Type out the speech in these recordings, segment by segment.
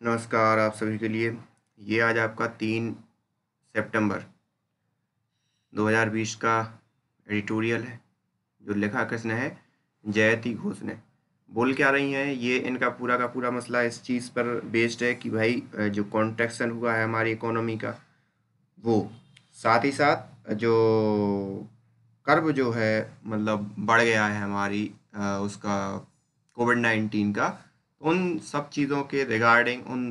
नमस्कार आप सभी के लिए। ये आज आपका 3 सितंबर 2020 का एडिटोरियल है जो लिखा किसने है, जयति घोष ने। बोल क्या रही हैं ये, इनका पूरा का पूरा मसला इस चीज़ पर बेस्ड है कि भाई जो कॉन्ट्रैक्शन हुआ है हमारी इकोनॉमी का, वो साथ ही साथ जो कर्व जो है मतलब बढ़ गया है हमारी उसका कोविड-19 का, उन सब चीज़ों के रिगार्डिंग उन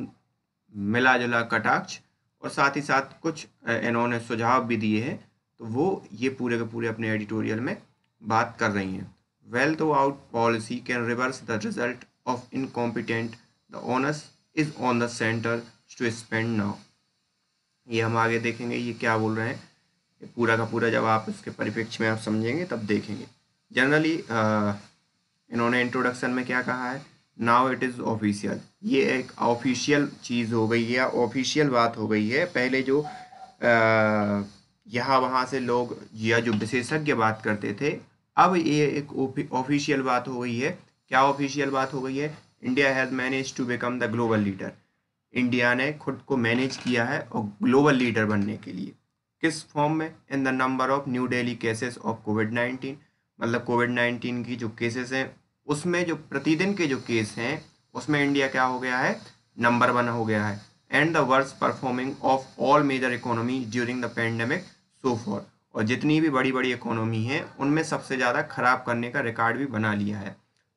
मिला जुला कटाक्ष और साथ ही साथ कुछ इन्होंने सुझाव भी दिए हैं, तो वो ये पूरे के पूरे अपने एडिटोरियल में बात कर रही हैं। Well though out policy can reverse the result of incompetent, the onus is on the centre to spend now. ये हम आगे देखेंगे ये क्या बोल रहे हैं, ये पूरा का पूरा जब आप इसके परिप्रेक्ष्य में आप समझेंगे तब देखेंगे। जनरली इन्होंने इंट्रोडक्शन में क्या कहा है, नाउ इट इज़ ऑफिशियल। ये एक ऑफिशियल चीज़ हो गई है या ऑफिशियल बात हो गई है। पहले जो यहाँ वहाँ से लोग या जो विशेषज्ञ बात करते थे, अब ये एक ऑफिशियल बात हो गई है। क्या ऑफिशियल बात हो गई है? India has manage to become the global leader. India ने खुद को मैनेज किया है और ग्लोबल लीडर बनने के लिए। किस फॉर्म में? In the number of new daily cases of कोविड-19। मतलब कोविड-19 की जो केसेस हैं उसमें जो प्रतिदिन के जो केस हैं उसमें इंडिया क्या हो गया है, नंबर 1 हो गया है। And the worst performing of all major economy during the pandemic so far. और जितनी भी बड़ी बड़ी इकोनॉमी हैं उनमें सबसे ज़्यादा खराब करने का रिकॉर्ड भी बना लिया है।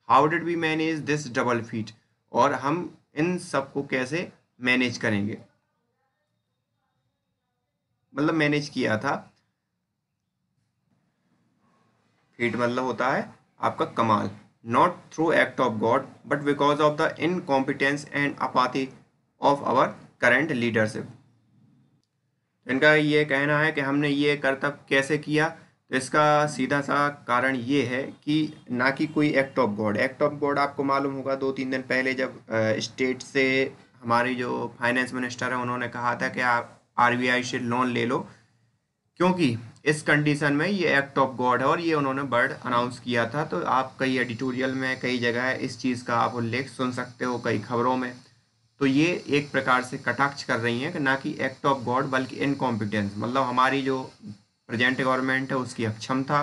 How did we manage this double feat? और हम इन सबको कैसे मैनेज करेंगे, मतलब मैनेज किया था। फीट मतलब होता है आपका कमाल। Not through act of God but because of the incompetence and apathy of our current leadership. इनका ये कहना है कि हमने ये करतब कैसे किया, तो इसका सीधा सा कारण ये है कि ना कि कोई act of God. Act of God आपको मालूम होगा 2-3 दिन पहले जब स्टेट से हमारी जो फाइनेंस मिनिस्टर है उन्होंने कहा था कि आप आरबीआई से लोन ले लो, क्योंकि इस कंडीशन में ये एक्ट ऑफ गॉड है। और ये उन्होंने वर्ड अनाउंस किया था, तो आप कई एडिटोरियल में कई जगह इस चीज़ का आप उल्लेख सुन सकते हो, कई खबरों में। तो ये एक प्रकार से कटाक्ष कर रही हैं कि ना कि एक्ट ऑफ गॉड बल्कि इनकॉम्पिटेंस, मतलब हमारी जो प्रेजेंट गवर्नमेंट है उसकी अक्षमता,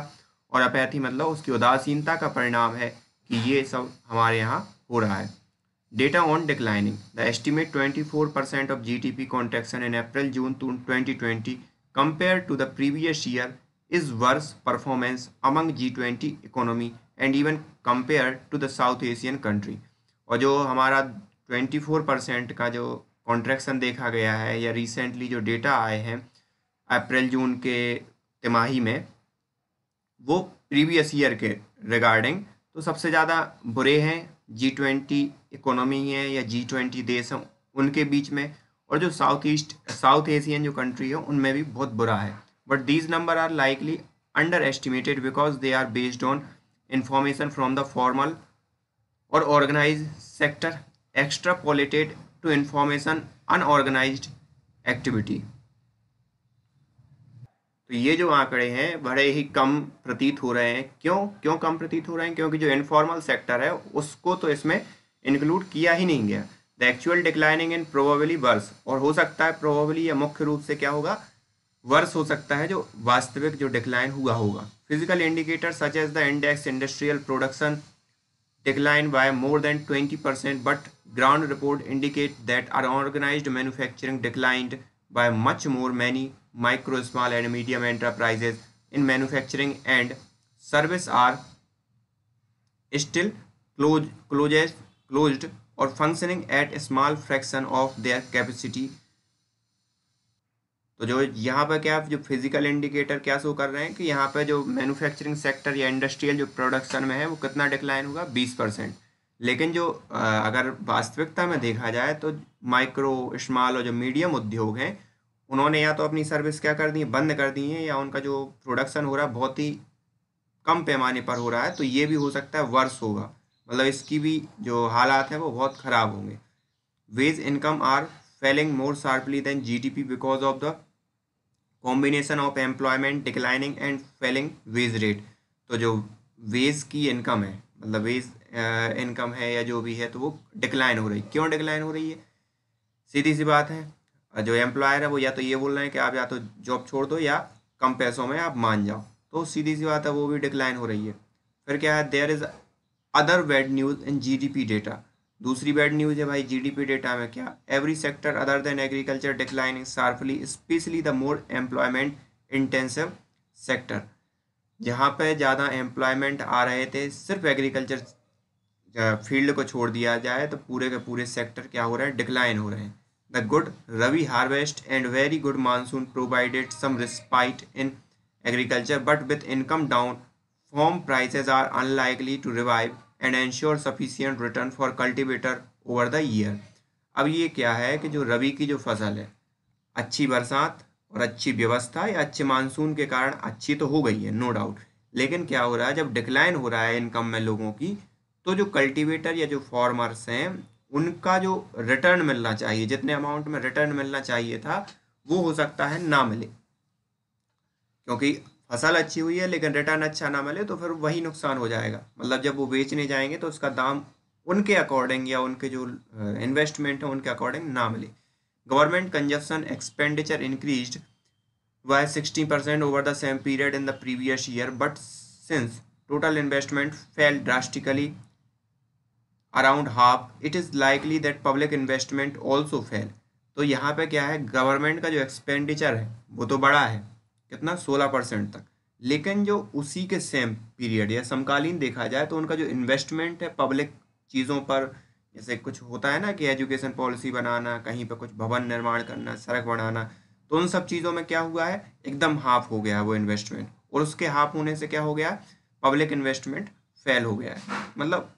और अपैथी मतलब उसकी उदासीनता का परिणाम है कि ये सब हमारे यहाँ हो रहा है। Data on declining the estimate 24% of GDP contraction in April June 2020 compared to the previous year is worse performance among G20 economy and even compared to the South Asian country। और जो हमारा 24% का जो कॉन्ट्रैक्शन देखा गया है या recently जो डेटा आए हैं अप्रैल जून के तिमाही में, वो प्रीवियस ईयर के रिगार्डिंग तो सबसे ज़्यादा बुरे हैं G20 इकोनॉमी है या G20 देश हैं उनके बीच में। और जो साउथ एशियन जो कंट्री है उनमें भी बहुत बुरा है। But these numbers are likely under estimated because they are based on information from the formal or organise sector extrapolated to information unorganised activity. तो ये जो आंकड़े हैं बड़े ही कम प्रतीत हो रहे हैं। क्यों क्यों कम प्रतीत हो रहे हैं? क्योंकि जो इनफॉर्मल सेक्टर है उसको तो इसमें इंक्लूड किया ही नहीं गया। The actual declining in probably worse, और हो सकता है प्रोबेबली या मुख्य रूप से क्या होगा, वर्स हो सकता है जो वास्तविक जो डिक्लाइन हुआ होगा। Physical indicator such as the index industrial production declined by more than 20%, but ground report indicate that unorganized manufacturing declined by much more. Many micro, small and medium enterprises in manufacturing and service are still closed or functioning at a small fraction of their capacity। तो जो यहाँ पर क्या जो physical indicator क्या show कर रहे हैं कि यहाँ पे जो मैन्युफैक्चरिंग सेक्टर या इंडस्ट्रियल जो प्रोडक्शन में है वो कितना डिक्लाइन होगा, 20%। लेकिन जो अगर वास्तविकता में देखा जाए तो माइक्रो स्मॉल और जो मीडियम उद्योग हैं उन्होंने या तो अपनी सर्विस क्या कर दी है, बंद कर दी है, या उनका जो प्रोडक्शन हो रहा है बहुत ही कम पैमाने पर हो रहा है। तो ये भी हो सकता है वर्ष होगा, मतलब इसकी भी जो हालात हैं वो बहुत ख़राब होंगे। Wage income are falling more sharply than GDP because of the combination of employment declining and falling wage rate. तो जो वेज की इनकम है, मतलब वेज इनकम है या जो भी है, तो वो डिक्लाइन हो रही है। क्यों डिक्लाइन हो रही है? सीधी सी बात है, जो एम्प्लॉयर है वो या तो ये बोल रहे हैं कि आप या तो जॉब छोड़ दो या कम पैसों में आप मान जाओ, तो सीधी सी बात है वो भी डिक्लाइन हो रही है। फिर क्या है, there is other bad news in GDP data. दूसरी बैड न्यूज़ है भाई जीडीपी डेटा में क्या, every sector other than agriculture declining sharply specially the more employment intensive sector. जहाँ पे ज़्यादा एम्प्लॉयमेंट आ रहे थे, सिर्फ एग्रीकल्चर फील्ड को छोड़ दिया जाए तो पूरे के पूरे सेक्टर क्या हो रहे हैं, डिक्लाइन हो रहे हैं। The good rabi harvest and very good monsoon provided some respite in agriculture but with income down farm prices are unlikely to revive and ensure sufficient return for cultivator over the year। अब ये क्या है कि जो रबी की जो फसल है, अच्छी बरसात और अच्छी व्यवस्था या अच्छे मानसून के कारण अच्छी तो हो गई है नो डाउट, लेकिन क्या हो रहा है, जब डिक्लाइन हो रहा है इनकम में लोगों की, तो जो कल्टीवेटर या जो फार्मर्स हैं उनका जो रिटर्न मिलना चाहिए, जितने अमाउंट में रिटर्न मिलना चाहिए था, वो हो सकता है ना मिले, क्योंकि फसल अच्छी हुई है लेकिन रिटर्न अच्छा ना मिले तो फिर वही नुकसान हो जाएगा। मतलब जब वो बेचने जाएंगे तो उसका दाम उनके अकॉर्डिंग या उनके जो इन्वेस्टमेंट है उनके अकॉर्डिंग ना मिले। Government consumption expenditure increased by 60% over the same period in the previous year, but since total investment fell drastically around half, it is likely that public investment also fell। तो यहाँ पे क्या है, government का जो expenditure है वो तो बड़ा है, कितना 16% तक, लेकिन जो उसी के सेम पीरियड या समकालीन देखा जाए तो उनका जो इन्वेस्टमेंट है पब्लिक चीज़ों पर, जैसे कुछ होता है ना कि एजुकेशन पॉलिसी बनाना, कहीं पर कुछ भवन निर्माण करना, सड़क बनाना, तो उन सब चीज़ों में क्या हुआ है, एकदम हाफ हो गया है वो इन्वेस्टमेंट, और उसके हाफ होने से क्या हो गया, पब्लिक इन्वेस्टमेंट फेल हो गया है, मतलब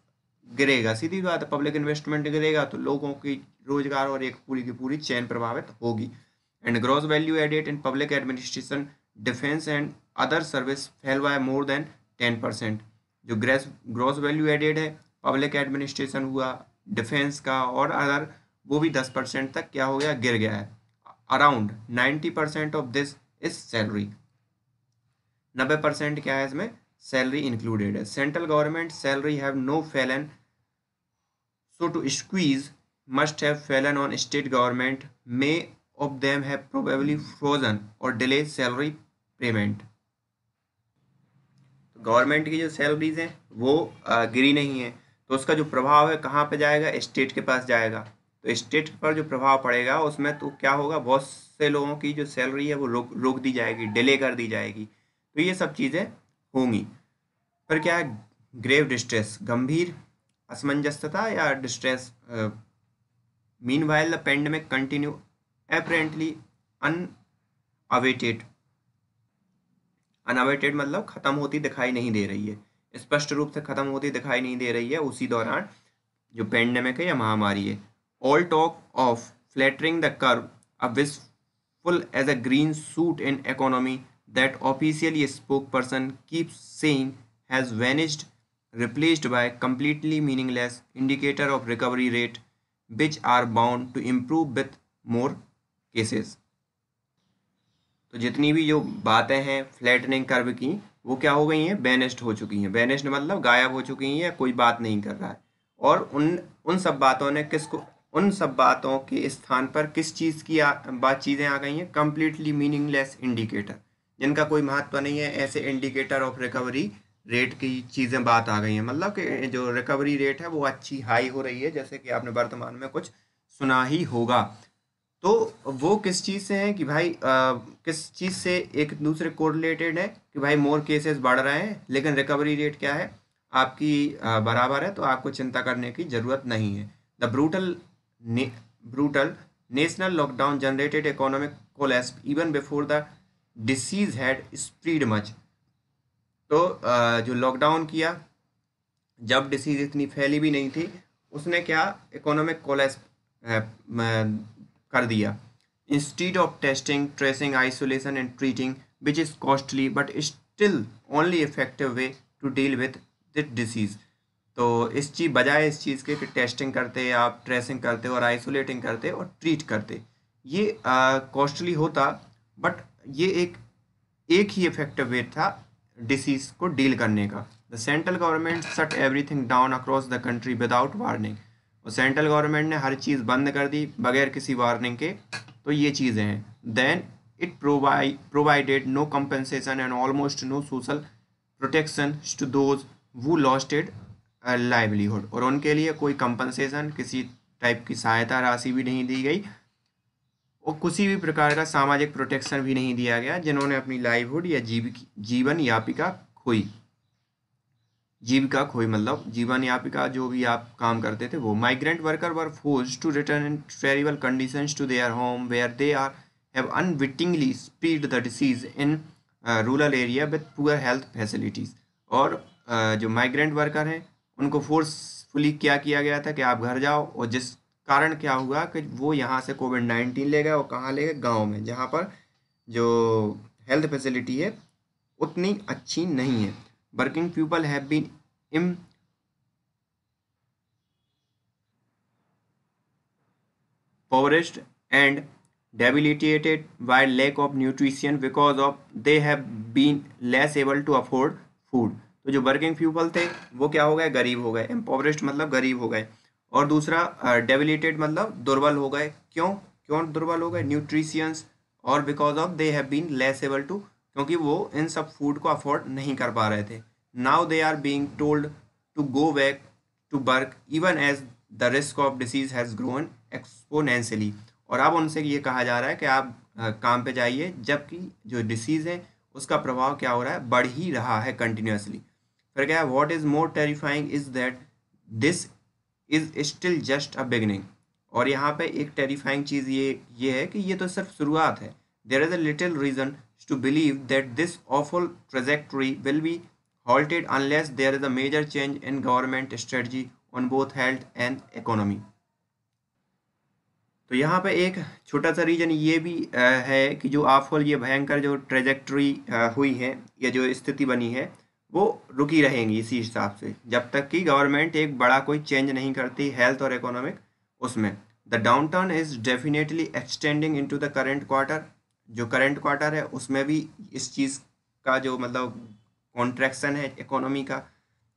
गिरेगा। सीधी बात है, पब्लिक इन्वेस्टमेंट गिरेगा तो लोगों की रोजगार और एक पूरी की पूरी चेन प्रभावित होगी। And gross value added in public administration defence and other service fell by more than 10%। जो ग्रॉस वैल्यू एडेड है, पब्लिक एडमिनिस्ट्रेशन हुआ, डिफेंस का और अदर, वो भी 10% तक क्या हो गया, गिर गया है। Around 90% of this is salary, 90% क्या है इसमें, सैलरी इंक्लूडेड है। Central government salary have no fallen, so to squeeze must have fallen on state government, may of them have probably frozen or delayed salary payment। Government की जो salaries हैं वो गिरी नहीं है, तो उसका जो प्रभाव है कहाँ पे जाएगा, स्टेट के पास जाएगा। तो स्टेट पर जो प्रभाव पड़ेगा उसमें तो क्या होगा, बहुत से लोगों की जो सैलरी है वो रोक दी जाएगी, डिले कर दी जाएगी, तो ये सब चीज़ें होंगी। फिर क्या है, ग्रेव डिस्ट्रेस, गंभीर असमंजसता या distress. Meanwhile the pandemic continue apparently unabated, unabated मतलब खत्म होती दिखाई नहीं दे रही है, स्पष्ट रूप से खत्म होती दिखाई नहीं दे रही है उसी दौरान जो पेंडेमिक है या महामारी है। All talk of flattering the curve a wishful as a green shoot in economy that officially spoke person keep saying has vanished, replaced by completely meaningless indicator of recovery rate which are bound to improve with more cases। तो जितनी भी जो बातें हैं flattening curve की वो क्या हो गई हैं, बैनिस्ड हो चुकी हैं। बैनिस्ड मतलब गायब हो चुकी हैं या कोई बात नहीं कर रहा है, और उन सब बातों ने किसको, उन सब बातों के स्थान पर किस चीज़ की बात चीज़ें आ गई हैं, कम्प्लीटली मीनिंगलेस इंडिकेटर, जिनका कोई महत्व नहीं है, ऐसे इंडिकेटर ऑफ रिकवरी रेट की चीज़ें बात आ गई हैं। मतलब कि जो रिकवरी रेट है वो अच्छी हाई हो रही है, जैसे कि आपने वर्तमान में कुछ सुना ही होगा। तो वो किस चीज़ से है कि भाई किस चीज़ से एक दूसरे कोरिलेटेड है कि भाई मोर केसेस बढ़ रहे हैं लेकिन रिकवरी रेट क्या है आपकी बराबर है, तो आपको चिंता करने की ज़रूरत नहीं है। The brutal national lockdown generated economic collapse even before the disease had spread much. तो जो लॉकडाउन किया, जब डिसीज इतनी फैली भी नहीं थी, उसने क्या इकोनॉमिक कोलैप्स कर दिया। Instead of testing tracing isolation and treating which is costly but still only effective way to deal with this disease. तो बजाय इस चीज़ के कि टेस्टिंग करते, आप ट्रेसिंग करते और आइसोलेटिंग करते और ट्रीट करते, ये कॉस्टली होता, बट ये एक ही इफेक्टिव वे था डिसीज़ को डील करने का। The central government shut everything down across the country without warning. और सेंट्रल गवर्नमेंट ने हर चीज़ बंद कर दी बगैर किसी वार्निंग के। तो ये चीज़ें हैं। Then it provided no compensation and almost no social protection to those who lost it livelihood, और उनके लिए कोई कंपनसेशन, किसी टाइप की सहायता राशि भी नहीं दी गई और किसी भी प्रकार का सामाजिक प्रोटेक्शन भी नहीं दिया गया जिन्होंने अपनी लाइवहुड या जीवन यापिका खोई। जीविका खोई मतलब जीवन यापिका, जो भी आप काम करते थे वो। Migrant worker were forced to return in terrible conditions to their home where they are have unwittingly spread the disease in rural area with poor health facilities. और जो माइग्रेंट वर्कर हैं उनको फोर्सफुली क्या किया गया था कि आप घर जाओ, और जिस कारण क्या हुआ कि वो यहाँ से कोविड-19 ले गए, और कहाँ ले गए, गाँव में, जहाँ पर जो हेल्थ फैसिलिटी है उतनी अच्छी नहीं है। Working people have been impoverished and debilitated by lack of nutrition because of they have been less able to afford food। तो जो वर्किंग पीपल थे वो क्या हो गए, गरीब हो गए। impoverished मतलब गरीब हो गए, और दूसरा debilitated मतलब दुर्बल हो गए। क्यों क्यों दुर्बल हो गए, न्यूट्रिशियंस, और because of they have been less able to, क्योंकि वो इन सब फूड को अफोर्ड नहीं कर पा रहे थे। Now they are being told to go back to work even as the risk of disease has grown exponentially. और अब उनसे ये कहा जा रहा है कि आप काम पे जाइए, जबकि जो डिसीज़ है उसका प्रभाव क्या हो रहा है, बढ़ ही रहा है कंटिन्यूसली। फिर क्या है, what is more terrifying is that this is still just a beginning. और यहाँ पे एक टेरिफाइंग चीज़ ये है कि ये तो सिर्फ शुरुआत है। There is a little reason to believe that this awful trajectory will be halted unless there is a major change in government strategy on both health and economy। तो यहाँ पे एक छोटा सा रीजन ये भी है कि जो ऑफुल, ये भयंकर जो ट्रेजेक्टरी हुई है या जो स्थिति बनी है वो रुकी रहेंगी इसी हिसाब से, जब तक कि गवर्नमेंट एक बड़ा कोई चेंज नहीं करती हेल्थ और इकोनॉमिक उसमें। The downturn is definitely extending into the current quarter. जो करेंट क्वार्टर है उसमें भी इस चीज़ का जो मतलब कॉन्ट्रैक्शन है इकोनॉमी का,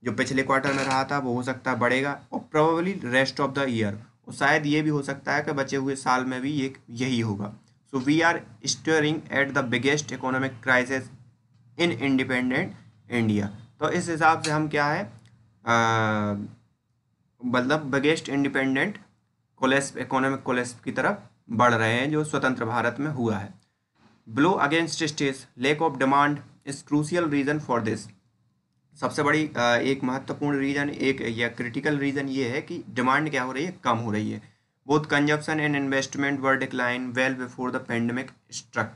जो पिछले क्वार्टर में रहा था वो हो सकता है बढ़ेगा, और probably rest of the year, और शायद ये भी हो सकता है कि बचे हुए साल में भी ये यही होगा। So we are staring at the biggest economic crisis in independent India. तो इस हिसाब से हम क्या है, मतलब biggest independent collapse, economic collapse की तरफ बढ़ रहे हैं जो स्वतंत्र भारत में हुआ है। Blow against stage lack of demand is crucial reason for this. सबसे बड़ी एक महत्वपूर्ण रीजन, एक या क्रिटिकल रीजन ये है कि डिमांड क्या हो रही है, कम हो रही है। Both consumption and investment were decline well before the pandemic struck.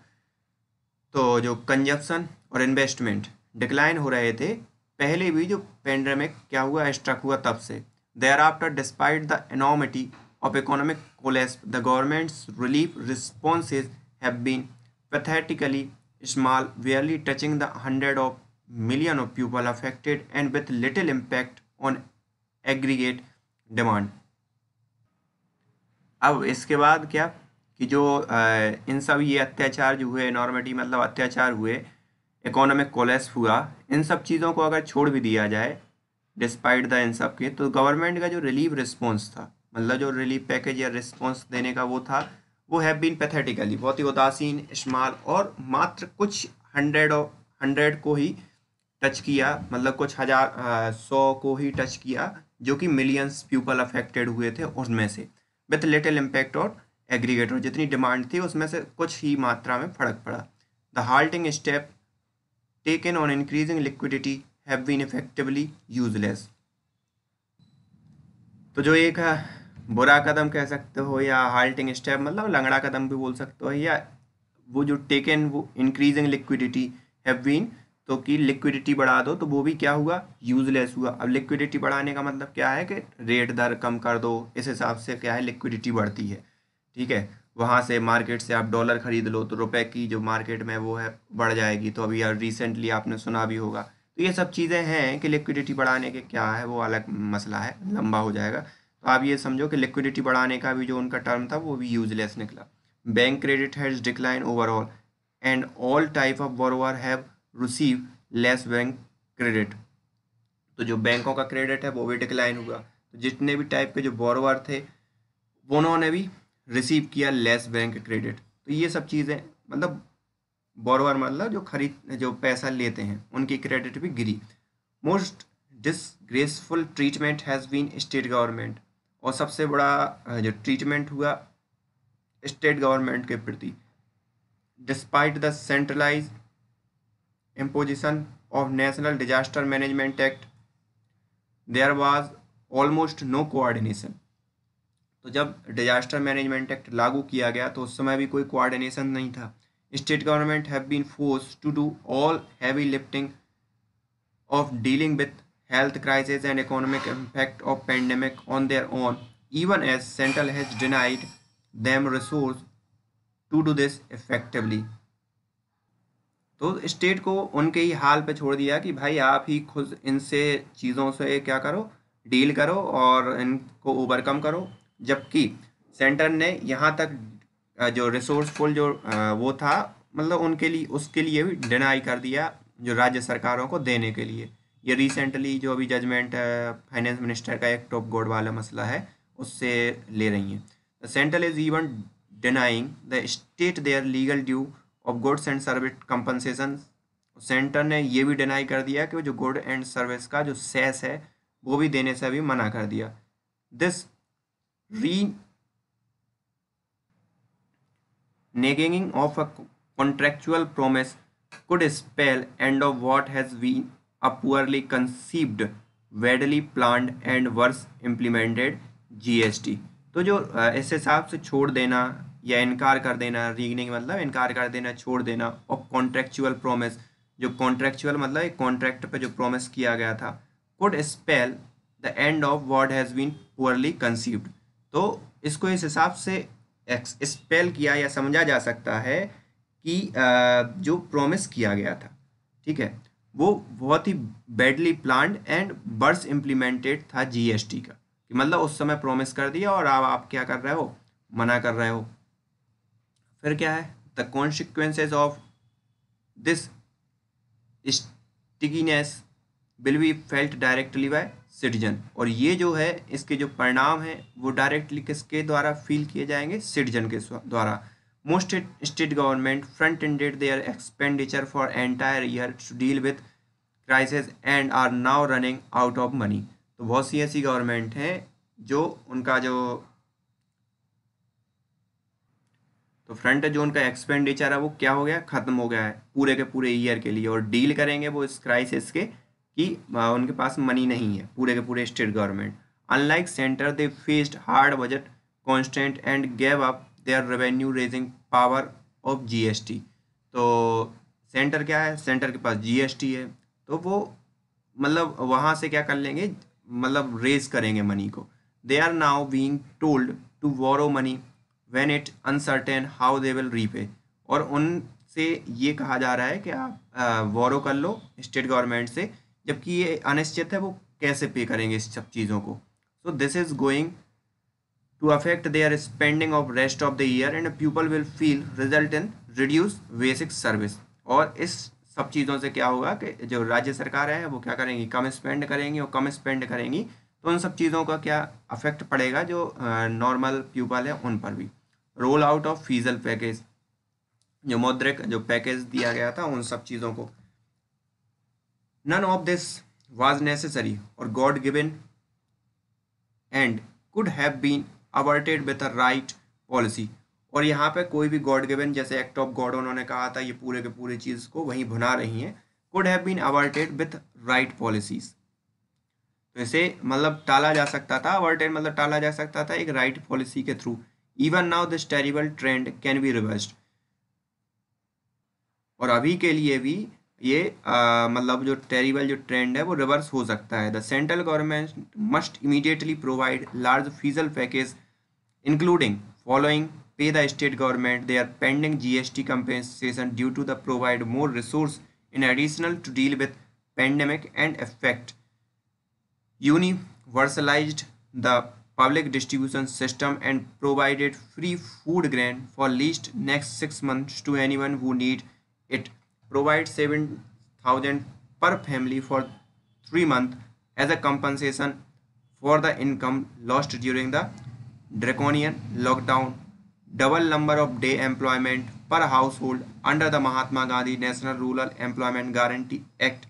तो जो कंजप्शन और इन्वेस्टमेंट डिक्लाइन हो रहे थे पहले भी जो पेंडेमिक क्या हुआ, स्ट्रक हुआ तब से। Thereafter despite the enormity of economic collapse, the government's relief responses have been pathetically small, barely touching the hundred of million of people affected and with little impact on aggregate demand। अब इसके बाद क्या कि जो इन सब ये अत्याचार जो हुए, नॉर्मेटी मतलब अत्याचार हुए, इकोनॉमिक कोलैप्स हुआ, इन सब चीज़ों को अगर छोड़ भी दिया जाए डिस्पाइट द इन सब के, तो गवर्नमेंट का जो रिलीफ रिस्पॉन्स था, मतलब जो रिलीफ पैकेज या रिस्पॉन्स देने का वो था, वो हैव बीन पैथेटिकली, बहुत ही उदासीन, स्मॉल, और मात्र कुछ हंड्रेड को ही टच किया, मतलब कुछ हजार 100 को ही टच किया, जो कि मिलियंस पीपल अफेक्टेड हुए थे उनमें से, विथ लिटिल इम्पैक्ट और एग्रीगेटर, जितनी डिमांड थी उसमें से कुछ ही मात्रा में फर्क पड़ा। The halting step taken on increasing liquidity have been effectively useless. तो जो एक बुरा कदम कह सकते हो या हाल्टिंग स्टेप मतलब लंगड़ा कदम भी बोल सकते हो, या वो जो टेकन वो इंक्रीजिंग लिक्विडिटी हैव बीन, तो कि लिक्विडिटी बढ़ा दो, तो वो भी क्या हुआ, यूजलेस हुआ। अब लिक्विडिटी बढ़ाने का मतलब क्या है कि रेट दर कम कर दो, इस हिसाब से क्या है लिक्विडिटी बढ़ती है, ठीक है। वहाँ से मार्केट से आप डॉलर खरीद लो तो रुपए की जो मार्केट में वो है बढ़ जाएगी। तो अभी यार रिसेंटली आपने सुना भी होगा। तो ये सब चीज़ें हैं कि लिक्विडिटी बढ़ाने के क्या है, वो अलग मसला है, लंबा हो जाएगा। तो आप ये समझो कि लिक्विडिटी बढ़ाने का भी जो उनका टर्म था वो भी यूजलेस निकला। Bank credit has decline overall and all type of borrower have receive less bank credit. तो जो बैंकों का क्रेडिट है वो भी डिक्लाइन हुआ। तो जितने भी टाइप के जो बोरोवर थे वो उन्होंने भी रिसीव किया लेस बैंक क्रेडिट। तो ये सब चीज़ें मतलब बोरोवर मतलब जो पैसा लेते हैं उनकी क्रेडिट भी गिरी। Most disgraceful treatment has been state government, और सबसे बड़ा जो ट्रीटमेंट हुआ स्टेट गवर्नमेंट के प्रति। Despite the centralise imposition of National Disaster Management Act, there was almost no coordination। तो जब डिजास्टर मैनेजमेंट एक्ट लागू किया गया तो उस समय भी कोई कोऑर्डिनेशन नहीं था। State government have been forced to do all heavy lifting of dealing with health crisis and economic impact of pandemic on their own, even as Central has denied them resources to do this effectively। तो state को उनके ही हाल पे छोड़ दिया कि भाई आप ही खुद इनसे चीज़ों से क्या करो, डील करो और इनको ओवरकम करो। जबकि सेंटर ने यहाँ तक जो रिसोर्सफुल जो वो था मतलब उनके लिए उसके लिए भी डिनाई कर दिया जो राज्य सरकारों को देने के लिए। ये रिसेंटली जो अभी जजमेंट फाइनेंस मिनिस्टर का एक्ट ऑफ गॉड वाला मसला है उससे ले रही हैं। The central is even denying the state their legal due of goods and service compensation. Centre ने ये भी डिनाई कर दिया कि वो जो गुड एंड सर्विस का जो सेस है वो भी देने से भी मना कर दिया। This reneging of a contractual promise could spell end of what has been a poorly conceived, badly planned and worse implemented GST। तो जो इस हिसाब से छोड़ देना या इनकार कर देना, रीगनिंग मतलब इनकार कर देना, छोड़ देना, और कॉन्ट्रेक्चुअल प्रोमिस जो कॉन्ट्रेक्चुअल मतलब एक कॉन्ट्रैक्ट पे जो प्रोमिस किया गया था, could spell the end of what has been poorly conceived. तो इसको इस हिसाब से स्पेल किया या समझा जा सकता है कि जो प्रॉमिस किया गया था, ठीक है, वो बहुत ही badly planned and worse implemented था जीएसटी का, कि मतलब उस समय प्रॉमिस कर दिया और अब आप क्या कर रहे हो, मना कर रहे हो। फिर क्या है, the consequences of this stickiness will be felt directly by citizen. और ये जो है इसके जो परिणाम हैं वो डायरेक्टली किसके द्वारा फील किए जाएंगे, सिटीजन के द्वारा। Most state government front ended their expenditure for entire year to deal with crisis and are now running out of money. तो बहुत सी ऐसी गवर्नमेंट हैं जो उनका जो तो फ्रंट जो उनका एक्सपेंडिचर है वो क्या हो गया, ख़त्म हो गया है पूरे के पूरे ईयर के लिए, और डील करेंगे वो इस क्राइसिस के कि उनके पास मनी नहीं है पूरे के पूरे state government. Unlike centre they faced hard budget constant and gave up their revenue raising power of GST. तो सेंटर क्या है, सेंटर के पास जीएसटी है तो वो मतलब वहाँ से क्या कर लेंगे, मतलब रेज करेंगे मनी को। They are now being told to borrow money when it uncertain how they will repay. और उनसे ये कहा जा रहा है कि आप बोरो कर लो स्टेट गवर्नमेंट से, जबकि ये अनिश्चित है वो कैसे पे करेंगे इस सब चीज़ों को। So this is going to affect their spending of rest of the year and people will feel result in reduce basic service. और इस सब चीज़ों से क्या होगा कि जो राज्य सरकार है वो क्या करेंगी, कम स्पेंड करेंगी, और कम स्पेंड करेंगी तो उन सब चीज़ों का क्या अफेक्ट पड़ेगा जो नॉर्मल पीपल है उन पर भी। रोल आउट ऑफ फीजल पैकेज, जो मौद्रिक जो पैकेज दिया गया था उन सब चीज़ों को। None of this was necessary or God given and could have been averted with a right policy। और यहाँ पे कोई भी गॉड गिवन जैसे एक्ट ऑफ गॉड उन्होंने कहा था ये पूरे के पूरे चीज़ को वहीं भुना रही हैं, could have been averted with right policies। तो इसे मतलब टाला जा सकता था, averted मतलब टाला जा सकता था एक राइट पॉलिसी के through. Even now this terrible trend can be reversed. और अभी के लिए भी ये मतलब जो टेरिबल जो ट्रेंड है वो रिवर्स हो सकता है। The central government must immediately provide large fiscal package including following pay the state government they are pending GST compensation due to the provide more resource in additional to deal with pandemic and effect universalized the public distribution system and provided free food grain for least next 6 months to anyone who need it। Provide 7,000 per family for 3 months as a compensation for the income lost during the draconian lockdown, double number of day employment per household under the Mahatma Gandhi National Rural Employment Guarantee Act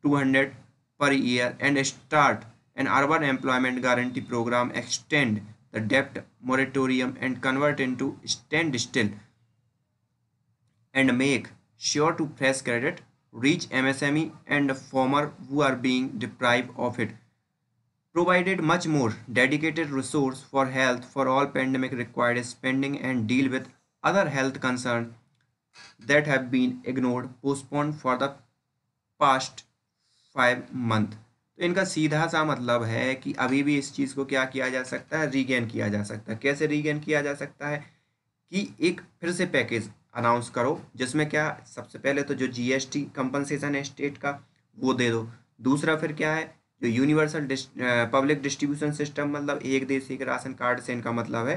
200 per year, and start an urban employment guarantee program, extend the debt moratorium and convert into standstill, and make sure to fresh credit reach MSME and farmer who are being deprived of it. Provided much more dedicated resource for health for all pandemic required spending, and deal with other health concerns that have been ignored, postponed for the past 5 month. तो इनका सीधा सा मतलब है कि अभी भी इस चीज़ को क्या किया जा सकता है, रीगेन किया जा सकता है। कैसे रीगेन किया जा सकता है कि एक फिर से पैकेज अनाउंस करो जिसमें क्या, सबसे पहले तो जो जीएसटी कंपनसेशन है स्टेट का वो दे दो। दूसरा फिर क्या है, जो यूनिवर्सल पब्लिक डिस्ट्रीब्यूशन सिस्टम, मतलब एक देश एक राशन कार्ड से इनका मतलब है,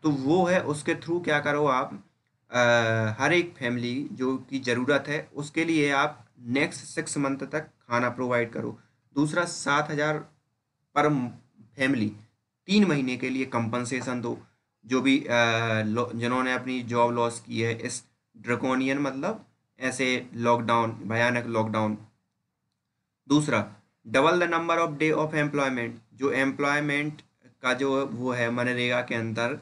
तो वो है, उसके थ्रू क्या करो आप, हर एक फैमिली जो की ज़रूरत है उसके लिए आप नेक्स्ट 6 मंथ तक खाना प्रोवाइड करो। दूसरा 7,000 पर फैमिली 3 महीने के लिए कंपनसेशन दो, जो भी जिन्होंने अपनी जॉब लॉस की है इस ड्रकोनियन, मतलब ऐसे लॉकडाउन, भयानक लॉकडाउन। दूसरा, double the number of day of employment, जो एम्प्लॉयमेंट का जो वो है मनरेगा के अंदर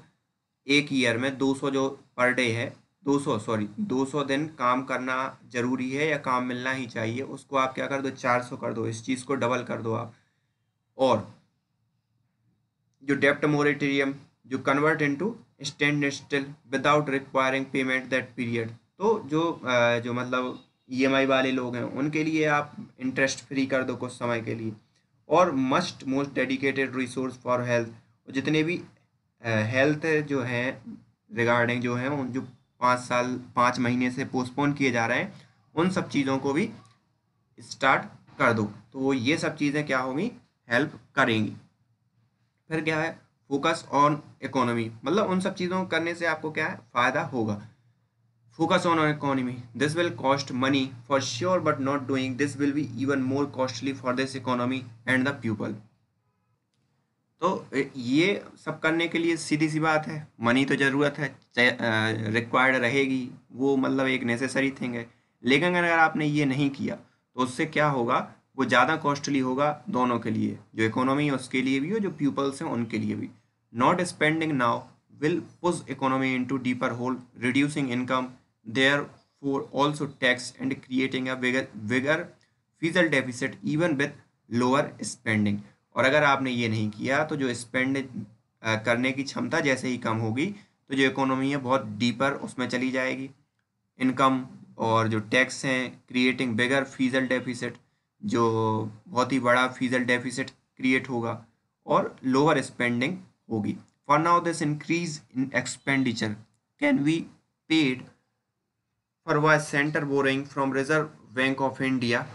एक ईयर में 200 जो पर डे है, 200 दिन काम करना जरूरी है या काम मिलना ही चाहिए, उसको आप क्या कर दो, 400 कर दो, इस चीज़ को डबल कर दो आप। और जो डेप्ट मोरेटोरियम जो convert into stand still without requiring payment that period, तो जो मतलब ईएमआई वाले लोग हैं उनके लिए आप इंटरेस्ट फ्री कर दो कुछ समय के लिए। और most dedicated resource for health, जितने भी हेल्थ जो हैं रिगार्डिंग जो हैं उन जो 5 महीने से पोस्टपोन किए जा रहे हैं, उन सब चीज़ों को भी स्टार्ट कर दो। तो ये सब चीज़ें क्या होंगी, हेल्प करेंगी। फिर क्या है, फोकस ऑन इकोनॉमी, मतलब उन सब चीज़ों को करने से आपको क्या है, फ़ायदा होगा। Focus on economy, this will cost money for sure but not doing this will be even more costly for this economy and the people. तो ये सब करने के लिए सीधी सी बात है, मनी तो ज़रूरत है, रिक्वायर्ड रहेगी, वो मतलब एक नेसेसरी थिंग है। लेकिन अगर आपने ये नहीं किया तो उससे क्या होगा, वो ज़्यादा कॉस्टली होगा दोनों के लिए, जो इकोनॉमी है उसके लिए भी और जो पीपल्स हैं उनके लिए भी। Not spending now will push economy into deeper hole, reducing income therefore also tax and creating a bigger fiscal deficit even with lower spending. और अगर आपने ये नहीं किया तो जो स्पेंड करने की क्षमता जैसे ही कम होगी तो जो इकोनॉमी है बहुत डीपर उसमें चली जाएगी, इनकम और जो टैक्स हैं क्रिएटिंग बिगर फीजल डेफिसिट, जो बहुत ही बड़ा फीजल डेफिसिट क्रिएट होगा, और लोअर स्पेंडिंग होगी। For now this increase in expenditure can be paid for bye centre borrowing from reserve bank of India.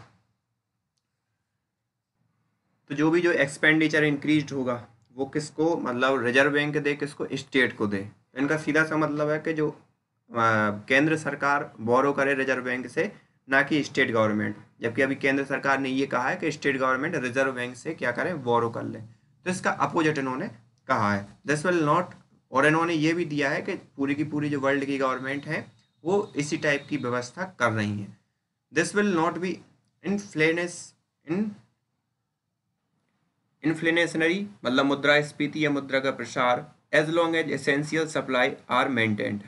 तो जो भी जो एक्सपेंडिचर इंक्रीज होगा वो किसको, मतलब रिजर्व बैंक दे, किसको, स्टेट को दे। इनका सीधा सा मतलब है कि जो केंद्र सरकार बोरो करे रिजर्व बैंक से, ना कि स्टेट गवर्नमेंट। जबकि अभी केंद्र सरकार ने ये कहा है कि स्टेट गवर्नमेंट रिजर्व बैंक से क्या करें, बोरो कर ले। तो इसका अपोजिट इन्होंने कहा है, दिस विल नॉट। और इन्होंने ये भी दिया है कि पूरी की पूरी जो वर्ल्ड की गवर्नमेंट है वो इसी टाइप की व्यवस्था कर रही है। This will not be inflationary, मतलब मुद्रास्फीति या मुद्रा का प्रसार, as long as essential supply are maintained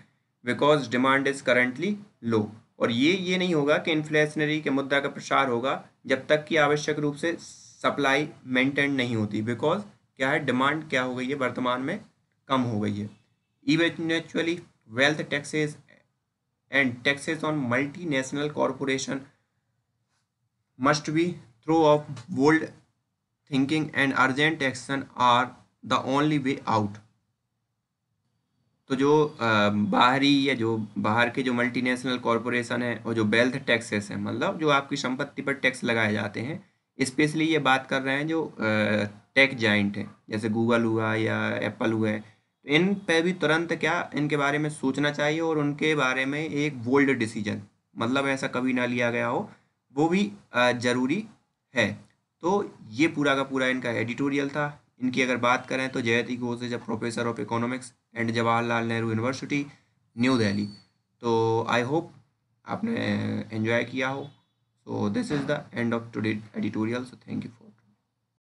because demand is currently low. और ये नहीं होगा कि इन्फ्लेशनरी के मुद्रा का प्रसार होगा जब तक कि आवश्यक रूप से सप्लाई मेंटेन नहीं होती, बिकॉज क्या है, डिमांड क्या हो गई है, वर्तमान में कम हो गई है। Eventually wealth taxes and taxes on multinational corporation must be through of bold thinking and urgent action are the only way out. तो जो बाहरी या जो बाहर के जो मल्टीनेशनल कॉरपोरेशन है और जो वेल्थ टैक्सेस हैं, मतलब जो आपकी संपत्ति पर टैक्स लगाए जाते हैं, स्पेशली ये बात कर रहे हैं जो टेक जाइंट है जैसे गूगल हुआ या एप्पल हुआ है, तो इन पे भी तुरंत क्या इनके बारे में सोचना चाहिए और उनके बारे में एक बोल्ड डिसीजन, मतलब ऐसा कभी ना लिया गया हो, वो भी ज़रूरी है। तो ये पूरा का पूरा इनका एडिटोरियल था। इनकी अगर बात करें तो जयति Ghosh is a professor of economics and Jawaharlal Nehru university, new Delhi. तो आई होप आपने एंजॉय किया हो। So this is the end of today editorial. So thank you for